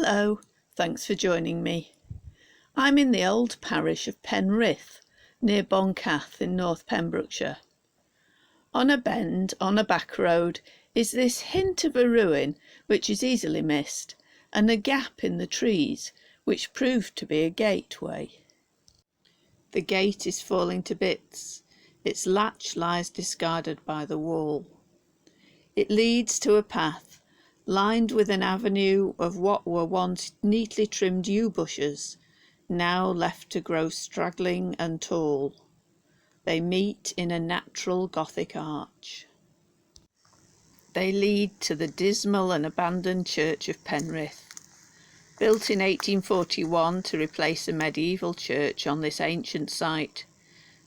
Hello, thanks for joining me. I'm in the old parish of Penrith, near Boncath in North Pembrokeshire. On a bend on a back road is this hint of a ruin which is easily missed, and a gap in the trees which proved to be a gateway. The gate is falling to bits. Its latch lies discarded by the wall. It leads to a path lined with an avenue of what were once neatly trimmed yew bushes, now left to grow straggling and tall. They meet in a natural Gothic arch. They lead to the dismal and abandoned church of Penrith. Built in 1841 to replace a medieval church on this ancient site,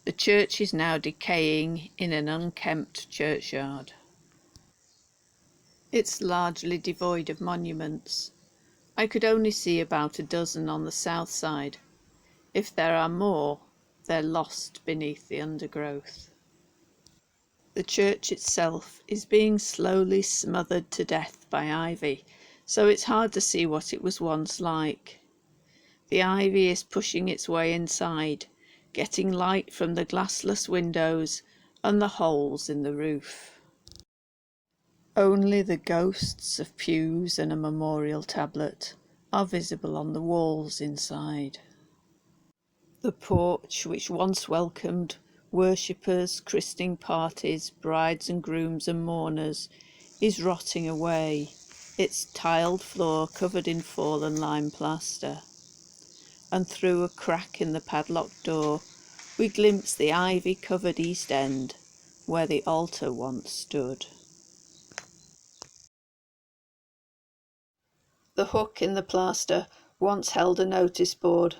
the church is now decaying in an unkempt churchyard. It's largely devoid of monuments. I could only see about a dozen on the south side. If there are more, they're lost beneath the undergrowth. The church itself is being slowly smothered to death by ivy, so it's hard to see what it was once like. The ivy is pushing its way inside, getting light from the glassless windows and the holes in the roof. Only the ghosts of pews and a memorial tablet are visible on the walls inside. The porch, which once welcomed worshippers, christening parties, brides and grooms and mourners, is rotting away, its tiled floor covered in fallen lime plaster. And through a crack in the padlocked door, we glimpse the ivy-covered east end, where the altar once stood. The hook in the plaster once held a notice board,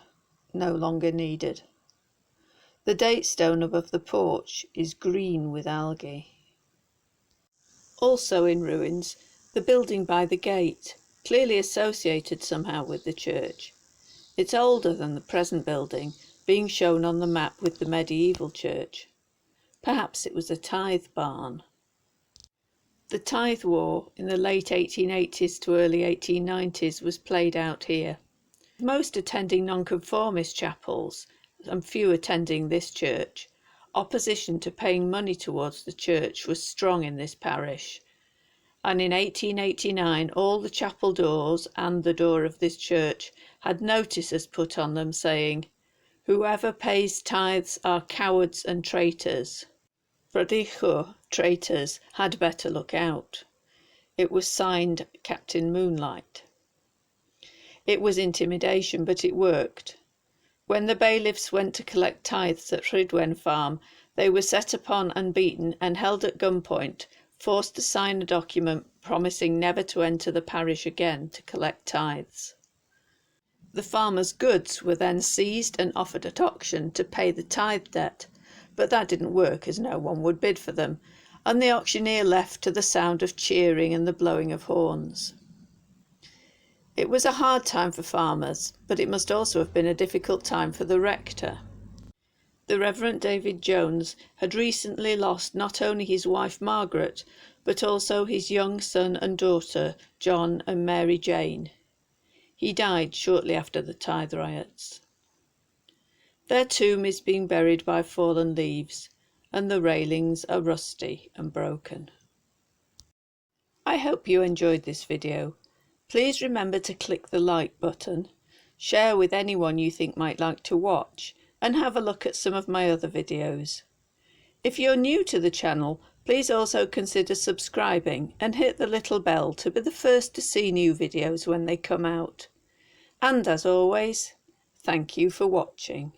no longer needed. The date stone above the porch is green with algae. Also in ruins, the building by the gate, clearly associated somehow with the church. It's older than the present building, being shown on the map with the medieval church. Perhaps it was a tithe barn. The tithe war in the late 1880s to early 1890s was played out here. Most attending nonconformist chapels, and few attending this church, opposition to paying money towards the church was strong in this parish. And in 1889 all the chapel doors and the door of this church had notices put on them saying, "Whoever pays tithes are cowards and traitors. Brodicho, traitors, had better look out." It was signed Captain Moonlight. It was intimidation, but it worked. When the bailiffs went to collect tithes at Rhydwen Farm, they were set upon and beaten and held at gunpoint, forced to sign a document promising never to enter the parish again to collect tithes. The farmers' goods were then seized and offered at auction to pay the tithe debt, but that didn't work as no one would bid for them, and the auctioneer left to the sound of cheering and the blowing of horns. It was a hard time for farmers, but it must also have been a difficult time for the rector. The Reverend David Jones had recently lost not only his wife Margaret, but also his young son and daughter, John and Mary Jane. He died shortly after the tithe riots. Their tomb is being buried by fallen leaves, and the railings are rusty and broken. I hope you enjoyed this video. Please remember to click the like button, share with anyone you think might like to watch, and have a look at some of my other videos. If you're new to the channel, please also consider subscribing and hit the little bell to be the first to see new videos when they come out. And as always, thank you for watching.